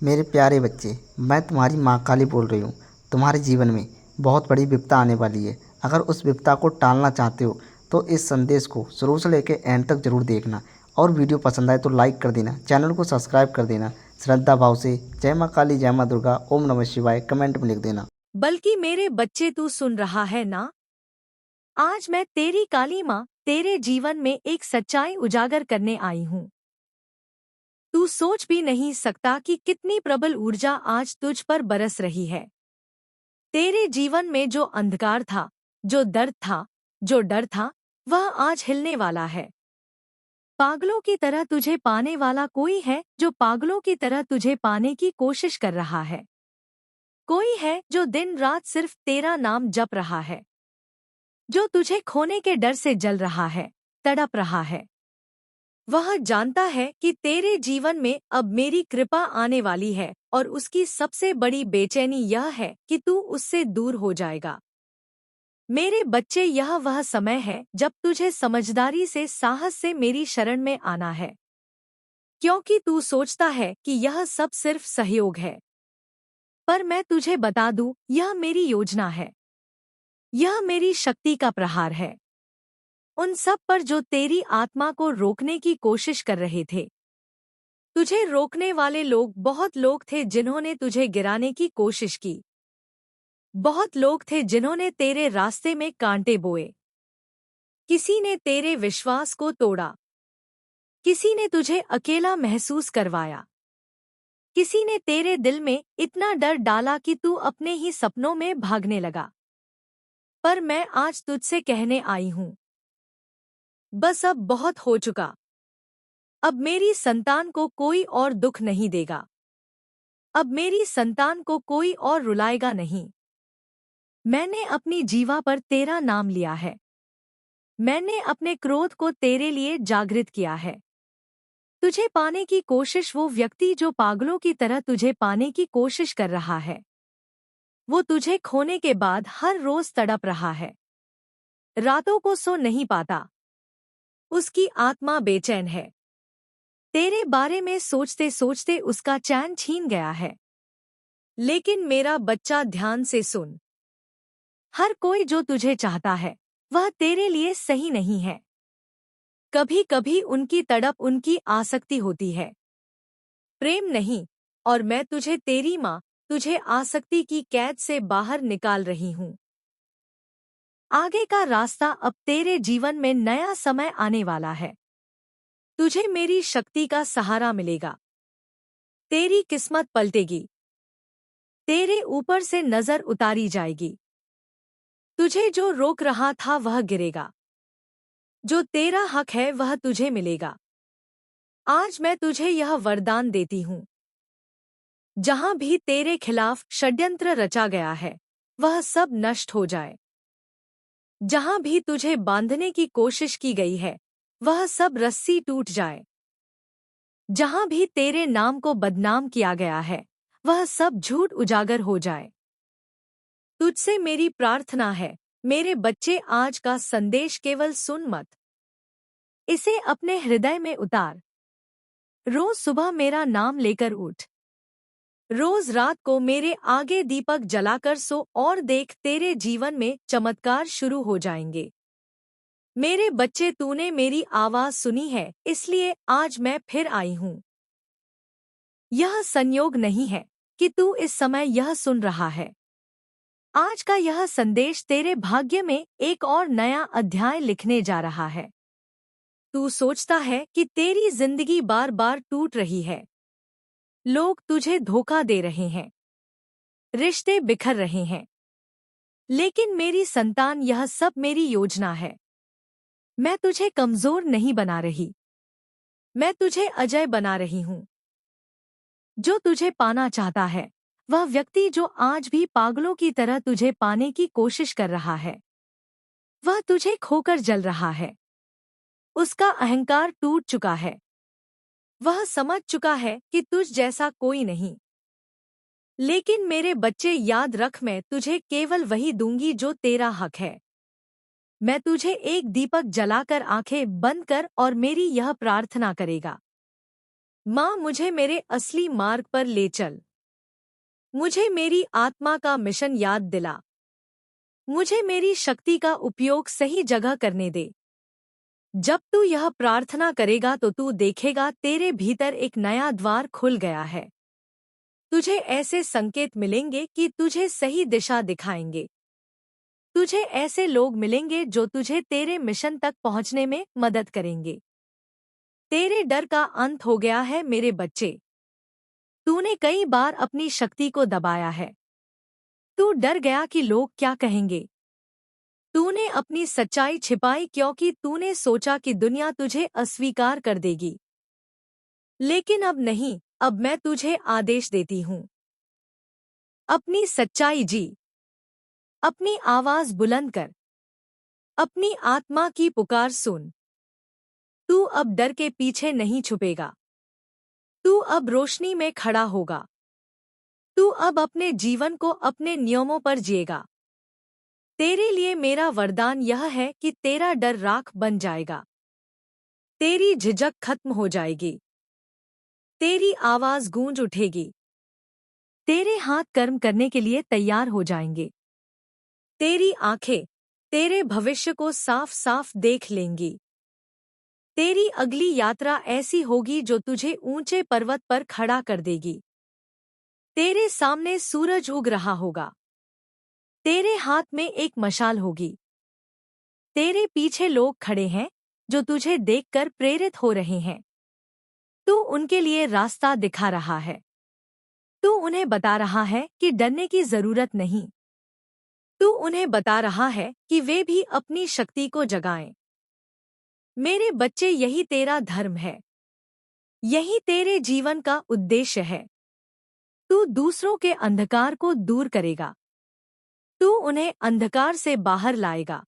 मेरे प्यारे बच्चे, मैं तुम्हारी माँ काली बोल रही हूँ। तुम्हारे जीवन में बहुत बड़ी विपदा आने वाली है। अगर उस विपदा को टालना चाहते हो तो इस संदेश को शुरू से लेकर एंड तक जरूर देखना। और वीडियो पसंद आए तो लाइक कर देना, चैनल को सब्सक्राइब कर देना। श्रद्धा भाव से जय माँ काली, जय माँ दुर्गा, ओम नमः शिवाय कमेंट में लिख देना। बल्कि मेरे बच्चे, तू सुन रहा है ना? आज मैं तेरी काली माँ तेरे जीवन में एक सच्चाई उजागर करने आई हूँ। तू सोच भी नहीं सकता कि कितनी प्रबल ऊर्जा आज तुझ पर बरस रही है। तेरे जीवन में जो अंधकार था, जो दर्द था, जो डर था, वह आज हिलने वाला है। पागलों की तरह तुझे पाने वाला कोई है जो पागलों की तरह तुझे पाने की कोशिश कर रहा है। कोई है जो दिन रात सिर्फ तेरा नाम जप रहा है, जो तुझे खोने के डर से जल रहा है, तड़प रहा है। वह जानता है कि तेरे जीवन में अब मेरी कृपा आने वाली है और उसकी सबसे बड़ी बेचैनी यह है कि तू उससे दूर हो जाएगा। मेरे बच्चे, यह वह समय है जब तुझे समझदारी से, साहस से मेरी शरण में आना है। क्योंकि तू सोचता है कि यह सब सिर्फ सहयोग है, पर मैं तुझे बता दूं, यह मेरी योजना है। यह मेरी शक्ति का प्रहार है उन सब पर जो तेरी आत्मा को रोकने की कोशिश कर रहे थे। तुझे रोकने वाले लोग, बहुत लोग थे जिन्होंने तुझे गिराने की कोशिश की। बहुत लोग थे जिन्होंने तेरे रास्ते में कांटे बोए। किसी ने तेरे विश्वास को तोड़ा, किसी ने तुझे अकेला महसूस करवाया, किसी ने तेरे दिल में इतना डर डाला कि तू अपने ही सपनों में भागने लगा। पर मैं आज तुझसे कहने आई हूँ, बस अब बहुत हो चुका। अब मेरी संतान को कोई और दुख नहीं देगा। अब मेरी संतान को कोई और रुलाएगा नहीं। मैंने अपनी जीवा पर तेरा नाम लिया है। मैंने अपने क्रोध को तेरे लिए जागृत किया है। तुझे पाने की कोशिश, वो व्यक्ति जो पागलों की तरह तुझे पाने की कोशिश कर रहा है, वो तुझे खोने के बाद हर रोज तड़प रहा है। रातों को सो नहीं पाता। उसकी आत्मा बेचैन है। तेरे बारे में सोचते सोचते उसका चैन छीन गया है। लेकिन मेरा बच्चा, ध्यान से सुन। हर कोई जो तुझे चाहता है वह तेरे लिए सही नहीं है। कभी कभी उनकी तड़प, उनकी आसक्ति होती है, प्रेम नहीं। और मैं तुझे, तेरी माँ, तुझे आसक्ति की कैद से बाहर निकाल रही हूँ। आगे का रास्ता, अब तेरे जीवन में नया समय आने वाला है। तुझे मेरी शक्ति का सहारा मिलेगा। तेरी किस्मत पलटेगी। तेरे ऊपर से नजर उतारी जाएगी। तुझे जो रोक रहा था वह गिरेगा। जो तेरा हक है वह तुझे मिलेगा। आज मैं तुझे यह वरदान देती हूँ, जहां भी तेरे खिलाफ षड्यंत्र रचा गया है वह सब नष्ट हो जाए। जहां भी तुझे बांधने की कोशिश की गई है वह सब रस्सी टूट जाए। जहां भी तेरे नाम को बदनाम किया गया है वह सब झूठ उजागर हो जाए। तुझसे मेरी प्रार्थना है, मेरे बच्चे, आज का संदेश केवल सुन मत, इसे अपने हृदय में उतार। रोज सुबह मेरा नाम लेकर उठ। रोज रात को मेरे आगे दीपक जलाकर सो और देख, तेरे जीवन में चमत्कार शुरू हो जाएंगे। मेरे बच्चे, तूने मेरी आवाज सुनी है, इसलिए आज मैं फिर आई हूँ। यह संयोग नहीं है कि तू इस समय यह सुन रहा है। आज का यह संदेश तेरे भाग्य में एक और नया अध्याय लिखने जा रहा है। तू सोचता है कि तेरी जिंदगी बार बार टूट रही है। लोग तुझे धोखा दे रहे हैं, रिश्ते बिखर रहे हैं। लेकिन मेरी संतान, यह सब मेरी योजना है। मैं तुझे कमजोर नहीं बना रही, मैं तुझे अजय बना रही हूँ। जो तुझे पाना चाहता है, वह व्यक्ति जो आज भी पागलों की तरह तुझे पाने की कोशिश कर रहा है, वह तुझे खोकर जल रहा है। उसका अहंकार टूट चुका है। वह समझ चुका है कि तुझ जैसा कोई नहीं। लेकिन मेरे बच्चे, याद रख, मैं तुझे केवल वही दूंगी जो तेरा हक है। मैं तुझे एक दीपक जलाकर आंखें बंद कर और मेरी यह प्रार्थना करेगा। माँ, मुझे मेरे असली मार्ग पर ले चल। मुझे मेरी आत्मा का मिशन याद दिला। मुझे मेरी शक्ति का उपयोग सही जगह करने दे। जब तू यह प्रार्थना करेगा तो तू देखेगा तेरे भीतर एक नया द्वार खुल गया है। तुझे ऐसे संकेत मिलेंगे कि तुझे सही दिशा दिखाएंगे। तुझे ऐसे लोग मिलेंगे जो तुझे तेरे मिशन तक पहुंचने में मदद करेंगे। तेरे डर का अंत हो गया है मेरे बच्चे। तूने कई बार अपनी शक्ति को दबाया है। तू डर गया कि लोग क्या कहेंगे। तूने अपनी सच्चाई छिपाई क्योंकि तूने सोचा कि दुनिया तुझे अस्वीकार कर देगी। लेकिन अब नहीं, अब मैं तुझे आदेश देती हूँ। अपनी सच्चाई जी। अपनी आवाज बुलंद कर। अपनी आत्मा की पुकार सुन। तू अब डर के पीछे नहीं छुपेगा। तू अब रोशनी में खड़ा होगा। तू अब अपने जीवन को अपने नियमों पर जिएगा। तेरे लिए मेरा वरदान यह है कि तेरा डर राख बन जाएगा। तेरी झिझक खत्म हो जाएगी। तेरी आवाज गूंज उठेगी। तेरे हाथ कर्म करने के लिए तैयार हो जाएंगे। तेरी आंखें तेरे भविष्य को साफ साफ देख लेंगी। तेरी अगली यात्रा ऐसी होगी जो तुझे ऊंचे पर्वत पर खड़ा कर देगी। तेरे सामने सूरज उग रहा होगा। तेरे हाथ में एक मशाल होगी। तेरे पीछे लोग खड़े हैं जो तुझे देखकर प्रेरित हो रहे हैं। तू उनके लिए रास्ता दिखा रहा है। तू उन्हें बता रहा है कि डरने की जरूरत नहीं। तू उन्हें बता रहा है कि वे भी अपनी शक्ति को जगाएं। मेरे बच्चे, यही तेरा धर्म है। यही तेरे जीवन का उद्देश्य है। तू दूसरों के अंधकार को दूर करेगा। तू उन्हें अंधकार से बाहर लाएगा।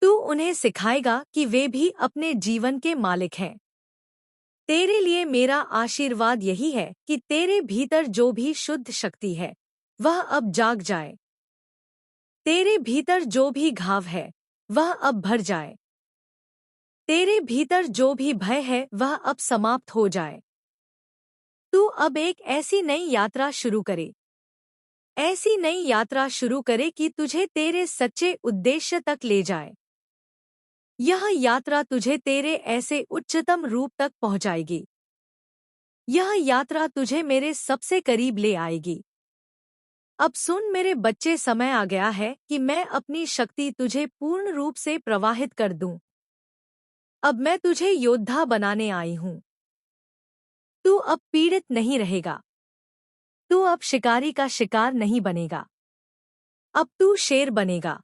तू उन्हें सिखाएगा कि वे भी अपने जीवन के मालिक हैं। तेरे लिए मेरा आशीर्वाद यही है कि तेरे भीतर जो भी शुद्ध शक्ति है वह अब जाग जाए। तेरे भीतर जो भी घाव है वह अब भर जाए। तेरे भीतर जो भी भय है वह अब समाप्त हो जाए। तू अब एक ऐसी नई यात्रा शुरू करे। ऐसी नई यात्रा शुरू करे कि तुझे तेरे सच्चे उद्देश्य तक ले जाए। यह यात्रा तुझे तेरे ऐसे उच्चतम रूप तक पहुंचाएगी। यह यात्रा तुझे मेरे सबसे करीब ले आएगी। अब सुन मेरे बच्चे, समय आ गया है कि मैं अपनी शक्ति तुझे पूर्ण रूप से प्रवाहित कर दूं। अब मैं तुझे योद्धा बनाने आई हूं। तू अब पीड़ित नहीं रहेगा। तू अब शिकारी का शिकार नहीं बनेगा। अब तू शेर बनेगा।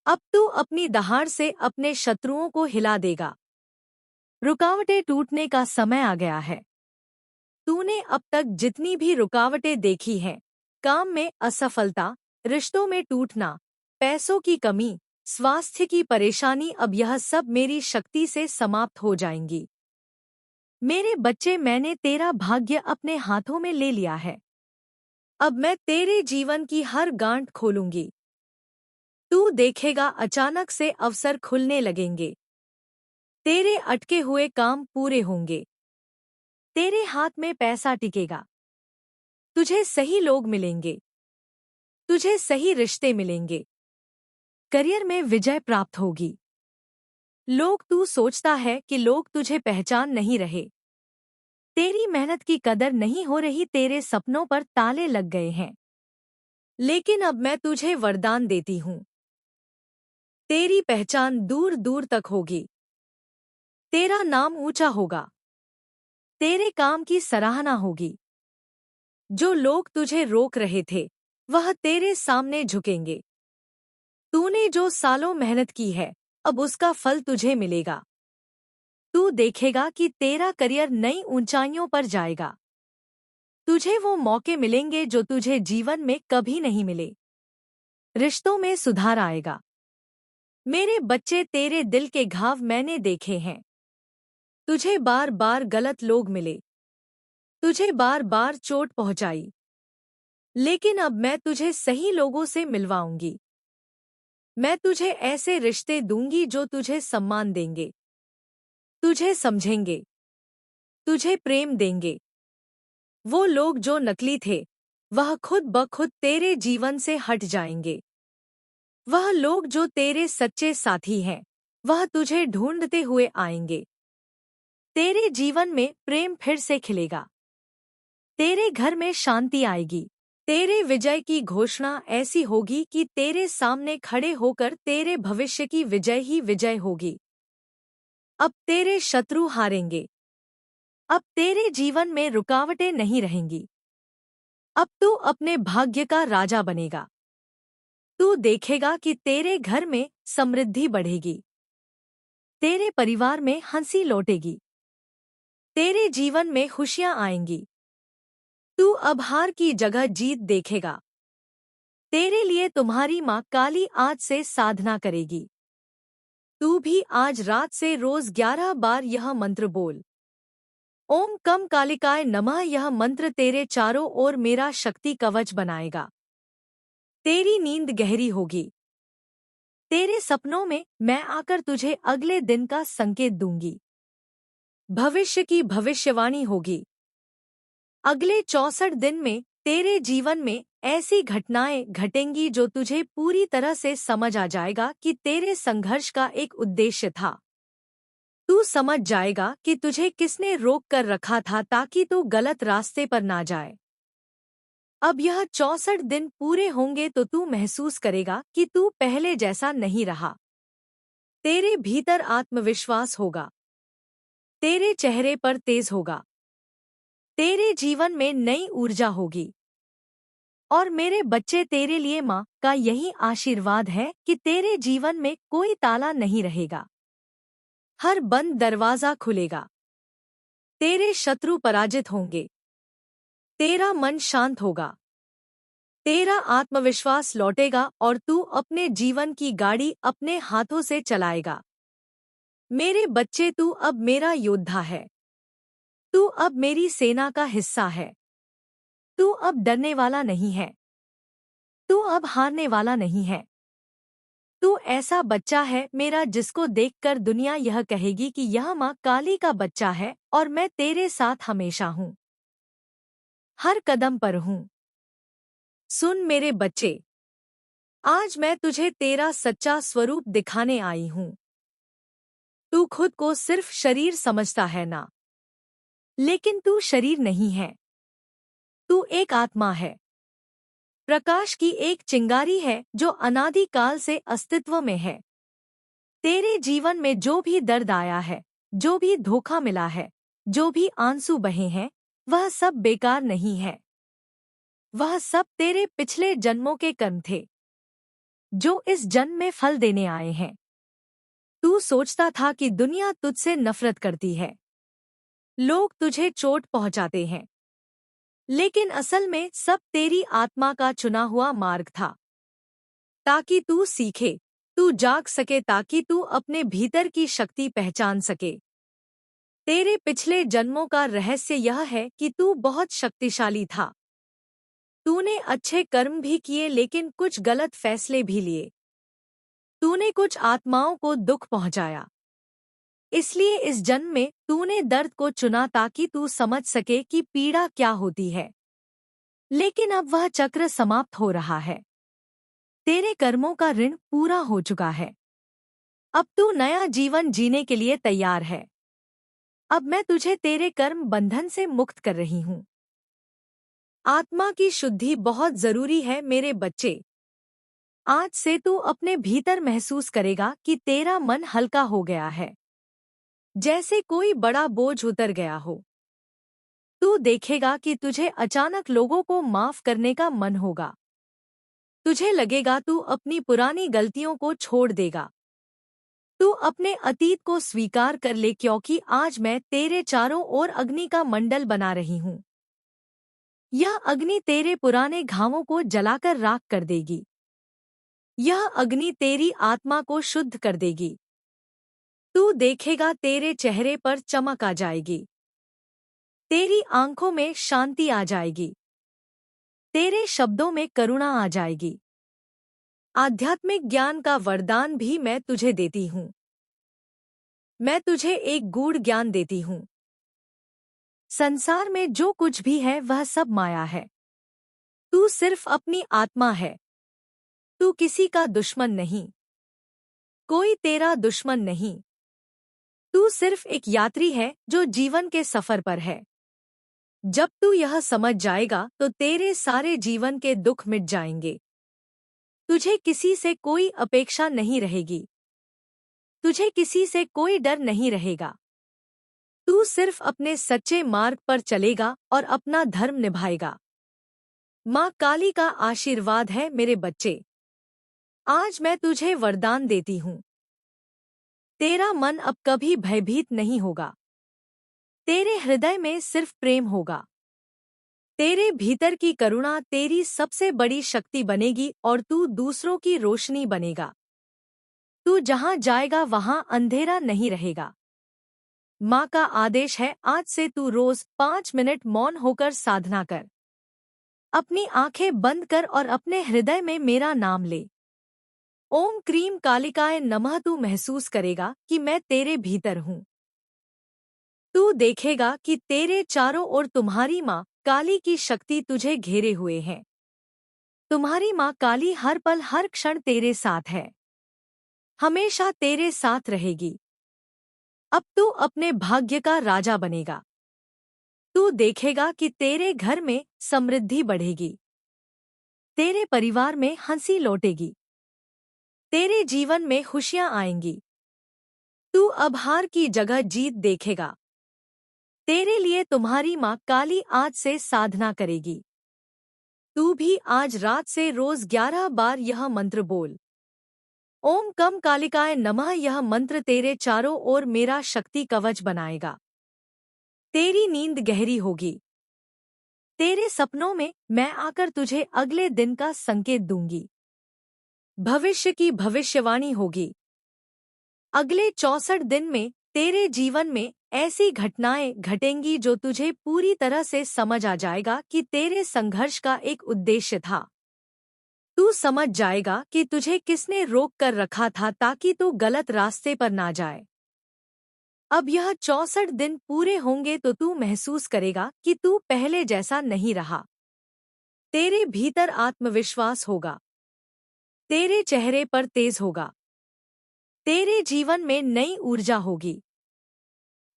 अब तू अपनी दहाड़ से अपने शत्रुओं को हिला देगा। रुकावटें टूटने का समय आ गया है। तूने अब तक जितनी भी रुकावटें देखी हैं, काम में असफलता, रिश्तों में टूटना, पैसों की कमी, स्वास्थ्य की परेशानी, अब यह सब मेरी शक्ति से समाप्त हो जाएंगी। मेरे बच्चे, मैंने तेरा भाग्य अपने हाथों में ले लिया है। अब मैं तेरे जीवन की हर गांठ खोलूंगी। तू देखेगा अचानक से अवसर खुलने लगेंगे। तेरे अटके हुए काम पूरे होंगे। तेरे हाथ में पैसा टिकेगा। तुझे सही लोग मिलेंगे। तुझे सही रिश्ते मिलेंगे। करियर में विजय प्राप्त होगी। तू सोचता है कि लोग तुझे पहचान नहीं रहे। तेरी मेहनत की कदर नहीं हो रही। तेरे सपनों पर ताले लग गए हैं। लेकिन अब मैं तुझे वरदान देती हूँ। तेरी पहचान दूर दूर तक होगी। तेरा नाम ऊंचा होगा। तेरे काम की सराहना होगी। जो लोग तुझे रोक रहे थे वह तेरे सामने झुकेंगे। तूने जो सालों मेहनत की है अब उसका फल तुझे मिलेगा। तू देखेगा कि तेरा करियर नई ऊंचाइयों पर जाएगा। तुझे वो मौके मिलेंगे जो तुझे जीवन में कभी नहीं मिले। रिश्तों में सुधार आएगा। मेरे बच्चे, तेरे दिल के घाव मैंने देखे हैं। तुझे बार बार गलत लोग मिले। तुझे बार बार चोट पहुंचाई। लेकिन अब मैं तुझे सही लोगों से मिलवाऊंगी। मैं तुझे ऐसे रिश्ते दूंगी जो तुझे सम्मान देंगे, तुझे समझेंगे, तुझे प्रेम देंगे। वो लोग जो नकली थे, वह खुद ब खुद तेरे जीवन से हट जाएंगे। वह लोग जो तेरे सच्चे साथी हैं, वह तुझे ढूंढते हुए आएंगे। तेरे जीवन में प्रेम फिर से खिलेगा। तेरे घर में शांति आएगी। तेरे विजय की घोषणा ऐसी होगी कि तेरे सामने खड़े होकर तेरे भविष्य की विजय ही विजय होगी। अब तेरे शत्रु हारेंगे। अब तेरे जीवन में रुकावटें नहीं रहेंगी। अब तू अपने भाग्य का राजा बनेगा। तू देखेगा कि तेरे घर में समृद्धि बढ़ेगी। तेरे परिवार में हंसी लौटेगी। तेरे जीवन में खुशियां आएंगी। तू अब हार की जगह जीत देखेगा। तेरे लिए तुम्हारी माँ काली आज से साधना करेगी। तू भी आज रात से रोज 11 बार यह मंत्र बोल। ओम कम कालिकाय नमः। यह मंत्र तेरे चारों ओर मेरा शक्ति कवच बनाएगा। तेरी नींद गहरी होगी। तेरे सपनों में मैं आकर तुझे अगले दिन का संकेत दूंगी। भविष्य की भविष्यवाणी होगी। अगले 64 दिन में तेरे जीवन में ऐसी घटनाएं घटेंगी जो तुझे पूरी तरह से समझ आ जाएगा कि तेरे संघर्ष का एक उद्देश्य था। तू समझ जाएगा कि तुझे किसने रोक कर रखा था ताकि तू गलत रास्ते पर ना जाए। अब यह 64 दिन पूरे होंगे तो तू महसूस करेगा कि तू पहले जैसा नहीं रहा। तेरे भीतर आत्मविश्वास होगा। तेरे चेहरे पर तेज होगा। तेरे जीवन में नई ऊर्जा होगी। और मेरे बच्चे, तेरे लिए माँ का यही आशीर्वाद है कि तेरे जीवन में कोई ताला नहीं रहेगा। हर बंद दरवाजा खुलेगा। तेरे शत्रु पराजित होंगे। तेरा मन शांत होगा। तेरा आत्मविश्वास लौटेगा और तू अपने जीवन की गाड़ी अपने हाथों से चलाएगा। मेरे बच्चे, तू अब मेरा योद्धा है। तू अब मेरी सेना का हिस्सा है। तू अब डरने वाला नहीं है। तू अब हारने वाला नहीं है। तू ऐसा बच्चा है मेरा जिसको देखकर दुनिया यह कहेगी कि यह माँ काली का बच्चा है और मैं तेरे साथ हमेशा हूँ। हर कदम पर हूँ। सुन मेरे बच्चे, आज मैं तुझे तेरा सच्चा स्वरूप दिखाने आई हूँ। तू खुद को सिर्फ शरीर समझता है ना, लेकिन तू शरीर नहीं है। तू एक आत्मा है। प्रकाश की एक चिंगारी है जो अनादिकाल से अस्तित्व में है। तेरे जीवन में जो भी दर्द आया है, जो भी धोखा मिला है, जो भी आंसू बहे हैं, वह सब बेकार नहीं है। वह सब तेरे पिछले जन्मों के कर्म थे, जो इस जन्म में फल देने आए हैं। तू सोचता था कि दुनिया तुझसे नफरत करती है, लोग तुझे चोट पहुंचाते हैं, लेकिन असल में सब तेरी आत्मा का चुना हुआ मार्ग था, ताकि तू सीखे, तू जाग सके, ताकि तू अपने भीतर की शक्ति पहचान सके। तेरे पिछले जन्मों का रहस्य यह है कि तू बहुत शक्तिशाली था। तूने अच्छे कर्म भी किए लेकिन कुछ गलत फैसले भी लिए। तूने कुछ आत्माओं को दुख पहुंचाया। इसलिए इस जन्म में तूने दर्द को चुना ताकि तू समझ सके कि पीड़ा क्या होती है। लेकिन अब वह चक्र समाप्त हो रहा है। तेरे कर्मों का ऋण पूरा हो चुका है। अब तू नया जीवन जीने के लिए तैयार है। अब मैं तुझे तेरे कर्म बंधन से मुक्त कर रही हूँ। आत्मा की शुद्धि बहुत जरूरी है मेरे बच्चे। आज से तू अपने भीतर महसूस करेगा कि तेरा मन हल्का हो गया है, जैसे कोई बड़ा बोझ उतर गया हो। तू देखेगा कि तुझे अचानक लोगों को माफ करने का मन होगा। तुझे लगेगा तू अपनी पुरानी गलतियों को छोड़ देगा। तू अपने अतीत को स्वीकार कर ले, क्योंकि आज मैं तेरे चारों ओर अग्नि का मंडल बना रही हूँ। यह अग्नि तेरे पुराने घावों को जलाकर राख कर देगी। यह अग्नि तेरी आत्मा को शुद्ध कर देगी। तू देखेगा तेरे चेहरे पर चमक आ जाएगी। तेरी आंखों में शांति आ जाएगी। तेरे शब्दों में करुणा आ जाएगी। आध्यात्मिक ज्ञान का वरदान भी मैं तुझे देती हूँ। मैं तुझे एक गूढ़ ज्ञान देती हूँ। संसार में जो कुछ भी है वह सब माया है। तू सिर्फ अपनी आत्मा है। तू किसी का दुश्मन नहीं। कोई तेरा दुश्मन नहीं। तू सिर्फ एक यात्री है जो जीवन के सफर पर है। जब तू यह समझ जाएगा तो तेरे सारे जीवन के दुख मिट जाएंगे। तुझे किसी से कोई अपेक्षा नहीं रहेगी। तुझे किसी से कोई डर नहीं रहेगा। तू सिर्फ अपने सच्चे मार्ग पर चलेगा और अपना धर्म निभाएगा। माँ काली का आशीर्वाद है मेरे बच्चे। आज मैं तुझे वरदान देती हूँ। तेरा मन अब कभी भयभीत नहीं होगा। तेरे हृदय में सिर्फ प्रेम होगा। तेरे भीतर की करुणा तेरी सबसे बड़ी शक्ति बनेगी और तू दूसरों की रोशनी बनेगा। तू जहाँ जाएगा वहाँ अंधेरा नहीं रहेगा। माँ का आदेश है, आज से तू रोज 5 मिनट मौन होकर साधना कर। अपनी आंखें बंद कर और अपने हृदय में मेरा नाम ले। ओम क्रीम कालिकाय नमः। तू महसूस करेगा कि मैं तेरे भीतर हूँ। तू देखेगा कि तेरे चारों ओर तुम्हारी माँ काली की शक्ति तुझे घेरे हुए है। तुम्हारी माँ काली हर पल हर क्षण तेरे साथ है। हमेशा तेरे साथ रहेगी। अब तू अपने भाग्य का राजा बनेगा। तू देखेगा कि तेरे घर में समृद्धि बढ़ेगी। तेरे परिवार में हंसी लौटेगी। तेरे जीवन में खुशियां आएंगी। तू अब हार की जगह जीत देखेगा। तेरे लिए तुम्हारी माँ काली आज से साधना करेगी। तू भी आज रात से रोज 11 बार यह मंत्र बोल। ओम कम कालिकाय नमः। यह मंत्र तेरे चारों ओर मेरा शक्ति कवच बनाएगा। तेरी नींद गहरी होगी। तेरे सपनों में मैं आकर तुझे अगले दिन का संकेत दूंगी। भविष्य की भविष्यवाणी होगी। अगले 64 दिन में तेरे जीवन में ऐसी घटनाएं घटेंगी जो तुझे पूरी तरह से समझ आ जाएगा कि तेरे संघर्ष का एक उद्देश्य था। तू समझ जाएगा कि तुझे किसने रोक कर रखा था ताकि तू गलत रास्ते पर ना जाए। अब यह 64 दिन पूरे होंगे तो तू महसूस करेगा कि तू पहले जैसा नहीं रहा। तेरे भीतर आत्मविश्वास होगा। तेरे चेहरे पर तेज होगा। तेरे जीवन में नई ऊर्जा होगी।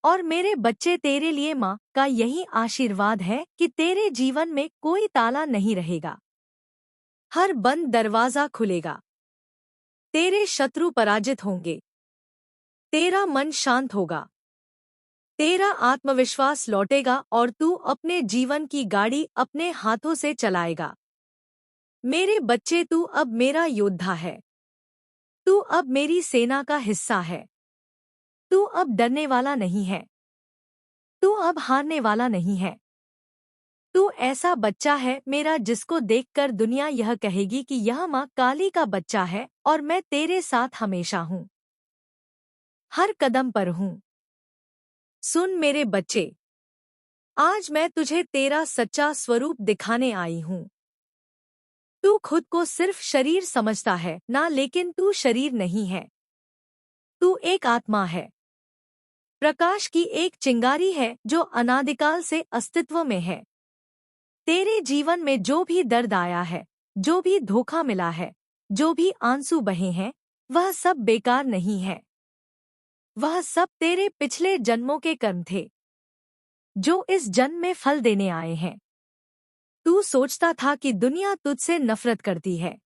और मेरे बच्चे, तेरे लिए माँ का यही आशीर्वाद है कि तेरे जीवन में कोई ताला नहीं रहेगा। हर बंद दरवाजा खुलेगा। तेरे शत्रु पराजित होंगे। तेरा मन शांत होगा। तेरा आत्मविश्वास लौटेगा और तू अपने जीवन की गाड़ी अपने हाथों से चलाएगा। मेरे बच्चे, तू अब मेरा योद्धा है। तू अब मेरी सेना का हिस्सा है। तू अब डरने वाला नहीं है। तू अब हारने वाला नहीं है। तू ऐसा बच्चा है मेरा जिसको देखकर दुनिया यह कहेगी कि यह माँ काली का बच्चा है और मैं तेरे साथ हमेशा हूँ। हर कदम पर हूँ। सुन मेरे बच्चे, आज मैं तुझे तेरा सच्चा स्वरूप दिखाने आई हूँ। तू खुद को सिर्फ शरीर समझता है ना, लेकिन तू शरीर नहीं है। तू एक आत्मा है। प्रकाश की एक चिंगारी है जो अनादिकाल से अस्तित्व में है। तेरे जीवन में जो भी दर्द आया है, जो भी धोखा मिला है, जो भी आंसू बहे हैं, वह सब बेकार नहीं है। वह सब तेरे पिछले जन्मों के कर्म थे जो इस जन्म में फल देने आए हैं। तू सोचता था कि दुनिया तुझसे नफरत करती है।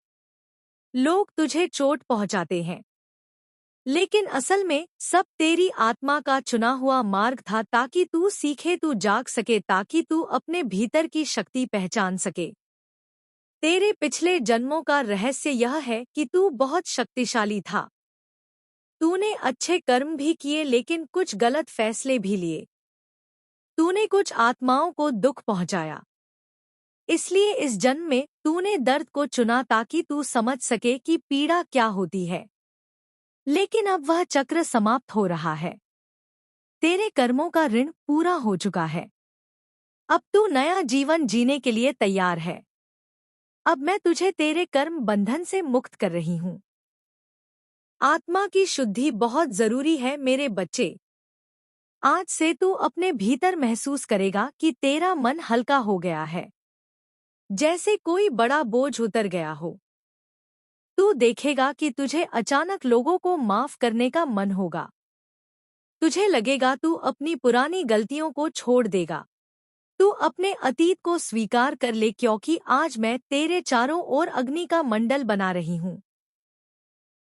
लोग तुझे चोट पहुंचाते हैं, लेकिन असल में सब तेरी आत्मा का चुना हुआ मार्ग था ताकि तू सीखे, तू जाग सके, ताकि तू अपने भीतर की शक्ति पहचान सके। तेरे पिछले जन्मों का रहस्य यह है कि तू बहुत शक्तिशाली था। तूने अच्छे कर्म भी किए लेकिन कुछ गलत फैसले भी लिए। तूने कुछ आत्माओं को दुख पहुंचाया। इसलिए इस जन्म में तूने दर्द को चुना ताकि तू समझ सके कि पीड़ा क्या होती है। लेकिन अब वह चक्र समाप्त हो रहा है। तेरे कर्मों का ऋण पूरा हो चुका है। अब तू नया जीवन जीने के लिए तैयार है। अब मैं तुझे तेरे कर्म बंधन से मुक्त कर रही हूँ। आत्मा की शुद्धि बहुत जरूरी है मेरे बच्चे। आज से तू अपने भीतर महसूस करेगा कि तेरा मन हल्का हो गया है, जैसे कोई बड़ा बोझ उतर गया हो। तू देखेगा कि तुझे अचानक लोगों को माफ करने का मन होगा। तुझे लगेगा तू अपनी पुरानी गलतियों को छोड़ देगा। तू अपने अतीत को स्वीकार कर ले, क्योंकि आज मैं तेरे चारों ओर अग्नि का मंडल बना रही हूँ।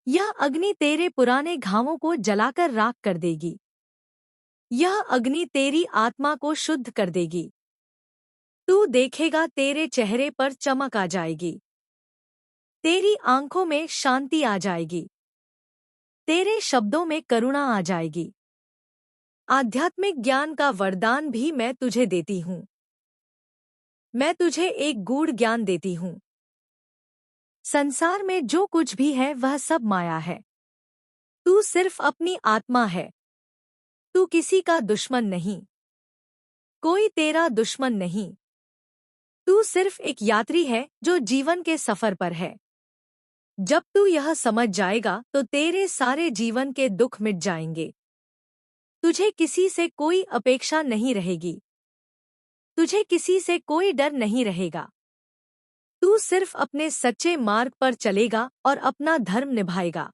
यह अग्नि तेरे पुराने घावों को जलाकर राख कर देगी। यह अग्नि तेरी आत्मा को शुद्ध कर देगी। तू देखेगा तेरे चेहरे पर चमक आ जाएगी। तेरी आंखों में शांति आ जाएगी। तेरे शब्दों में करुणा आ जाएगी। आध्यात्मिक ज्ञान का वरदान भी मैं तुझे देती हूँ। मैं तुझे एक गूढ़ ज्ञान देती हूँ। संसार में जो कुछ भी है वह सब माया है। तू सिर्फ अपनी आत्मा है। तू किसी का दुश्मन नहीं। कोई तेरा दुश्मन नहीं। तू सिर्फ एक यात्री है जो जीवन के सफर पर है। जब तू यह समझ जाएगा तो तेरे सारे जीवन के दुख मिट जाएंगे। तुझे किसी से कोई अपेक्षा नहीं रहेगी। तुझे किसी से कोई डर नहीं रहेगा। तू सिर्फ अपने सच्चे मार्ग पर चलेगा और अपना धर्म निभाएगा।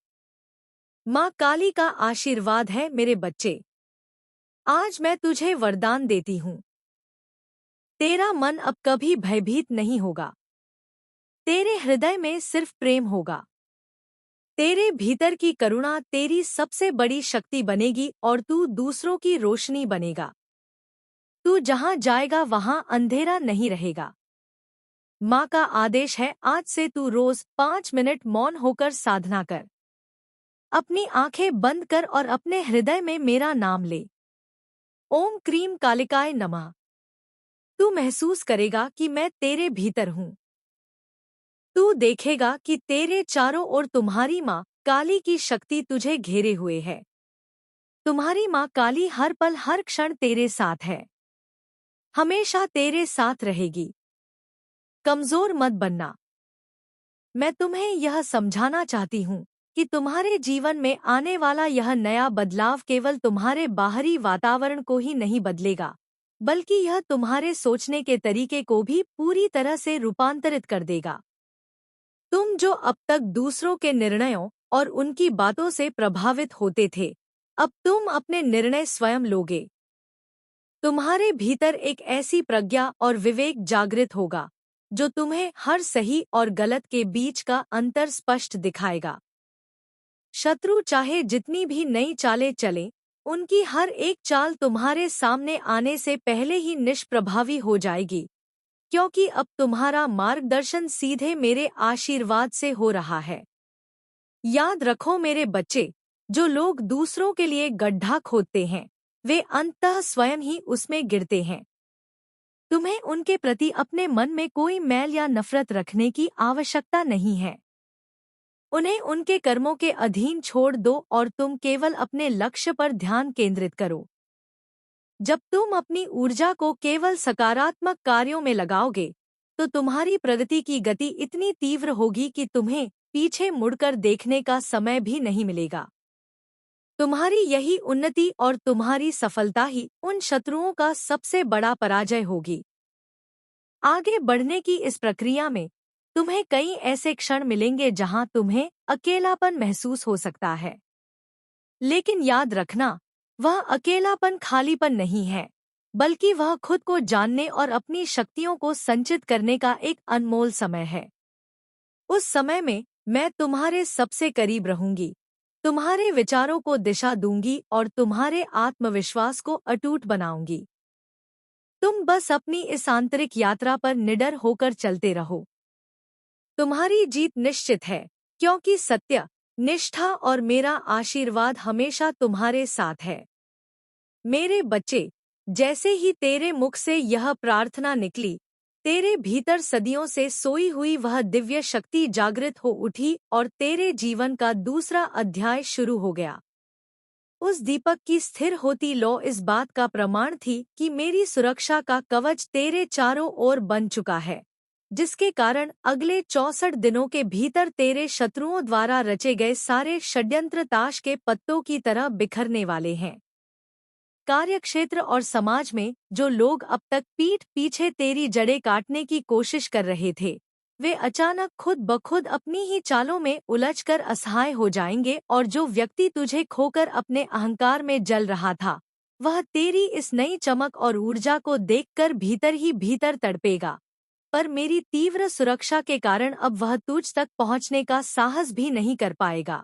माँ काली का आशीर्वाद है मेरे बच्चे। आज मैं तुझे वरदान देती हूँ। तेरा मन अब कभी भयभीत नहीं होगा। तेरे हृदय में सिर्फ प्रेम होगा। तेरे भीतर की करुणा तेरी सबसे बड़ी शक्ति बनेगी और तू दूसरों की रोशनी बनेगा। तू जहां जाएगा वहां अंधेरा नहीं रहेगा। माँ का आदेश है, आज से तू रोज 5 मिनट मौन होकर साधना कर। अपनी आंखें बंद कर और अपने हृदय में मेरा नाम ले। ओम क्रीम कालिकाय नमः। तू महसूस करेगा कि मैं तेरे भीतर हूँ। तू देखेगा कि तेरे चारों ओर तुम्हारी माँ काली की शक्ति तुझे घेरे हुए है। तुम्हारी माँ काली हर पल हर क्षण तेरे साथ है। हमेशा तेरे साथ रहेगी। कमजोर मत बनना। मैं तुम्हें यह समझाना चाहती हूँ कि तुम्हारे जीवन में आने वाला यह नया बदलाव केवल तुम्हारे बाहरी वातावरण को ही नहीं बदलेगा, बल्कि यह तुम्हारे सोचने के तरीके को भी पूरी तरह से रूपांतरित कर देगा। तुम जो अब तक दूसरों के निर्णयों और उनकी बातों से प्रभावित होते थे, अब तुम अपने निर्णय स्वयं लोगे। तुम्हारे भीतर एक ऐसी प्रज्ञा और विवेक जागृत होगा जो तुम्हें हर सही और गलत के बीच का अंतर स्पष्ट दिखाएगा। शत्रु चाहे जितनी भी नई चालें चलें, उनकी हर एक चाल तुम्हारे सामने आने से पहले ही निष्प्रभावी हो जाएगी, क्योंकि अब तुम्हारा मार्गदर्शन सीधे मेरे आशीर्वाद से हो रहा है। याद रखो मेरे बच्चे, जो लोग दूसरों के लिए गड्ढा खोदते हैं, वे अंततः स्वयं ही उसमें गिरते हैं। तुम्हें उनके प्रति अपने मन में कोई मैल या नफरत रखने की आवश्यकता नहीं है। उन्हें उनके कर्मों के अधीन छोड़ दो और तुम केवल अपने लक्ष्य पर ध्यान केंद्रित करो। जब तुम अपनी ऊर्जा को केवल सकारात्मक कार्यों में लगाओगे, तो तुम्हारी प्रगति की गति इतनी तीव्र होगी कि तुम्हें पीछे मुड़कर देखने का समय भी नहीं मिलेगा। तुम्हारी यही उन्नति और तुम्हारी सफलता ही उन शत्रुओं का सबसे बड़ा पराजय होगी। आगे बढ़ने की इस प्रक्रिया में तुम्हें कई ऐसे क्षण मिलेंगे जहां तुम्हें अकेलापन महसूस हो सकता है। लेकिन याद रखना, वह अकेलापन खालीपन नहीं है, बल्कि वह खुद को जानने और अपनी शक्तियों को संचित करने का एक अनमोल समय है। उस समय में मैं तुम्हारे सबसे करीब रहूंगी, तुम्हारे विचारों को दिशा दूंगी और तुम्हारे आत्मविश्वास को अटूट बनाऊंगी। तुम बस अपनी इस आंतरिक यात्रा पर निडर होकर चलते रहो। तुम्हारी जीत निश्चित है, क्योंकि सत्य, निष्ठा और मेरा आशीर्वाद हमेशा तुम्हारे साथ है। मेरे बच्चे, जैसे ही तेरे मुख से यह प्रार्थना निकली, तेरे भीतर सदियों से सोई हुई वह दिव्य शक्ति जागृत हो उठी और तेरे जीवन का दूसरा अध्याय शुरू हो गया। उस दीपक की स्थिर होती लौ इस बात का प्रमाण थी कि मेरी सुरक्षा का कवच तेरे चारों ओर बन चुका है, जिसके कारण अगले 64 दिनों के भीतर तेरे शत्रुओं द्वारा रचे गए सारे षड्यंत्र ताश के पत्तों की तरह बिखरने वाले हैं। कार्यक्षेत्र और समाज में जो लोग अब तक पीठ पीछे तेरी जड़ें काटने की कोशिश कर रहे थे, वे अचानक खुद ब खुद अपनी ही चालों में उलझकर असहाय हो जाएंगे, और जो व्यक्ति तुझे खोकर अपने अहंकार में जल रहा था, वह तेरी इस नई चमक और ऊर्जा को देखकर भीतर ही भीतर तड़पेगा। पर मेरी तीव्र सुरक्षा के कारण अब वह तुझ तक पहुंचने का साहस भी नहीं कर पाएगा।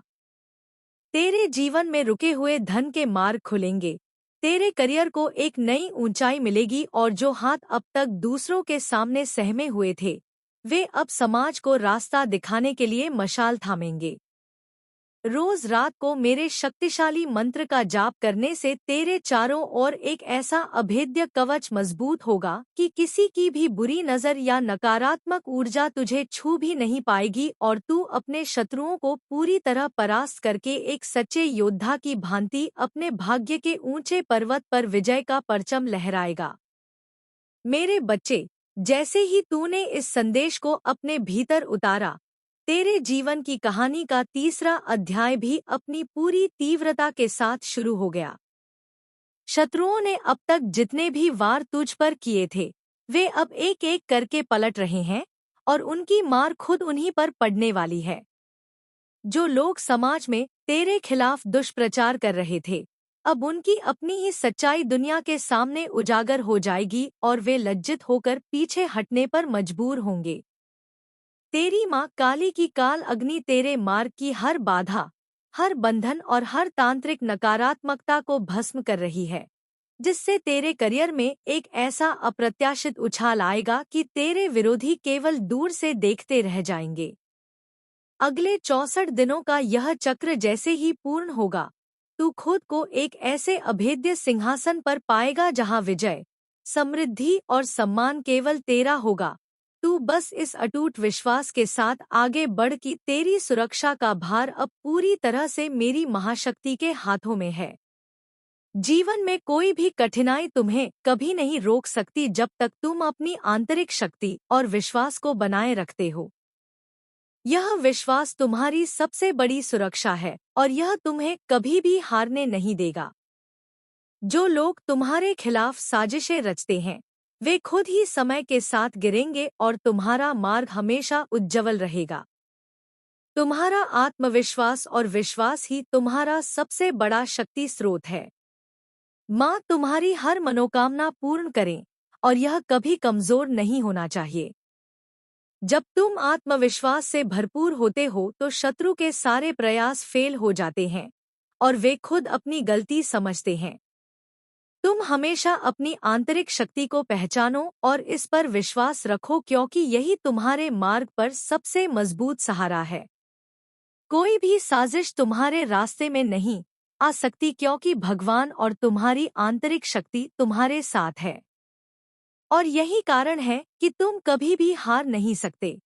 तेरे जीवन में रुके हुए धन के मार्ग खुलेंगे, तेरे करियर को एक नई ऊंचाई मिलेगी, और जो हाथ अब तक दूसरों के सामने सहमे हुए थे, वे अब समाज को रास्ता दिखाने के लिए मशाल थामेंगे। रोज रात को मेरे शक्तिशाली मंत्र का जाप करने से तेरे चारों ओर एक ऐसा अभेद्य कवच मजबूत होगा कि किसी की भी बुरी नजर या नकारात्मक ऊर्जा तुझे छू भी नहीं पाएगी, और तू अपने शत्रुओं को पूरी तरह परास्त करके एक सच्चे योद्धा की भांति अपने भाग्य के ऊंचे पर्वत पर विजय का परचम लहराएगा। मेरे बच्चे, जैसे ही तूने इस संदेश को अपने भीतर उतारा, तेरे जीवन की कहानी का तीसरा अध्याय भी अपनी पूरी तीव्रता के साथ शुरू हो गया। शत्रुओं ने अब तक जितने भी वार तुझ पर किए थे, वे अब एक एक करके पलट रहे हैं, और उनकी मार खुद उन्हीं पर पड़ने वाली है। जो लोग समाज में तेरे खिलाफ दुष्प्रचार कर रहे थे, अब उनकी अपनी ही सच्चाई दुनिया के सामने उजागर हो जाएगी, और वे लज्जित होकर पीछे हटने पर मजबूर होंगे। तेरी माँ काली की काल अग्नि तेरे मार्ग की हर बाधा, हर बंधन और हर तांत्रिक नकारात्मकता को भस्म कर रही है, जिससे तेरे करियर में एक ऐसा अप्रत्याशित उछाल आएगा कि तेरे विरोधी केवल दूर से देखते रह जाएंगे। अगले 64 दिनों का यह चक्र जैसे ही पूर्ण होगा, तू खुद को एक ऐसे अभेद्य सिंहासन पर पाएगा जहां विजय, समृद्धि और सम्मान केवल तेरा होगा। तू बस इस अटूट विश्वास के साथ आगे बढ़ कि तेरी सुरक्षा का भार अब पूरी तरह से मेरी महाशक्ति के हाथों में है। जीवन में कोई भी कठिनाई तुम्हें कभी नहीं रोक सकती जब तक तुम अपनी आंतरिक शक्ति और विश्वास को बनाए रखते हो। यह विश्वास तुम्हारी सबसे बड़ी सुरक्षा है, और यह तुम्हें कभी भी हारने नहीं देगा। जो लोग तुम्हारे खिलाफ साजिशें रचते हैं, वे खुद ही समय के साथ गिरेंगे, और तुम्हारा मार्ग हमेशा उज्जवल रहेगा। तुम्हारा आत्मविश्वास और विश्वास ही तुम्हारा सबसे बड़ा शक्ति स्रोत है। माँ तुम्हारी हर मनोकामना पूर्ण करें, और यह कभी कमजोर नहीं होना चाहिए। जब तुम आत्मविश्वास से भरपूर होते हो तो शत्रु के सारे प्रयास फेल हो जाते हैं, और वे खुद अपनी गलती समझते हैं। तुम हमेशा अपनी आंतरिक शक्ति को पहचानो और इस पर विश्वास रखो, क्योंकि यही तुम्हारे मार्ग पर सबसे मजबूत सहारा है। कोई भी साजिश तुम्हारे रास्ते में नहीं आ सकती, क्योंकि भगवान और तुम्हारी आंतरिक शक्ति तुम्हारे साथ है। और यही कारण है कि तुम कभी भी हार नहीं सकते।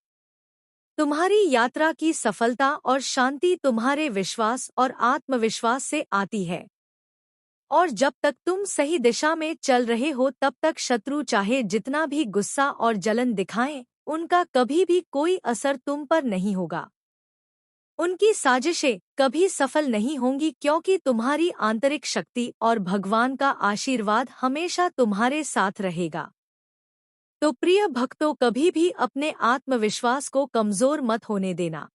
तुम्हारी यात्रा की सफलता और शांति तुम्हारे विश्वास और आत्मविश्वास से आती है। और जब तक तुम सही दिशा में चल रहे हो, तब तक शत्रु चाहे जितना भी गुस्सा और जलन दिखाएं, उनका कभी भी कोई असर तुम पर नहीं होगा। उनकी साजिशें कभी सफल नहीं होंगी, क्योंकि तुम्हारी आंतरिक शक्ति और भगवान का आशीर्वाद हमेशा तुम्हारे साथ रहेगा। तो प्रिय भक्तों, कभी भी अपने आत्मविश्वास को कमजोर मत होने देना।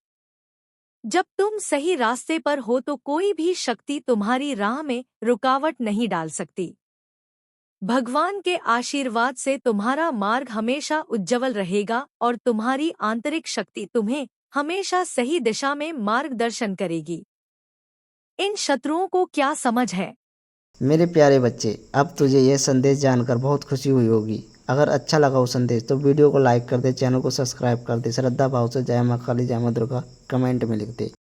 जब तुम सही रास्ते पर हो तो कोई भी शक्ति तुम्हारी राह में रुकावट नहीं डाल सकती। भगवान के आशीर्वाद से तुम्हारा मार्ग हमेशा उज्जवल रहेगा, और तुम्हारी आंतरिक शक्ति तुम्हें हमेशा सही दिशा में मार्गदर्शन करेगी। इन शत्रुओं को क्या समझ है? मेरे प्यारे बच्चे, अब तुझे यह संदेश जानकर बहुत खुशी हुई होगी। अगर अच्छा लगा वो संदेश तो वीडियो को लाइक कर दे, चैनल को सब्सक्राइब कर दे, श्रद्धा भाव से जय माँ काली जय माँ दुर्गा कमेंट में लिख दे।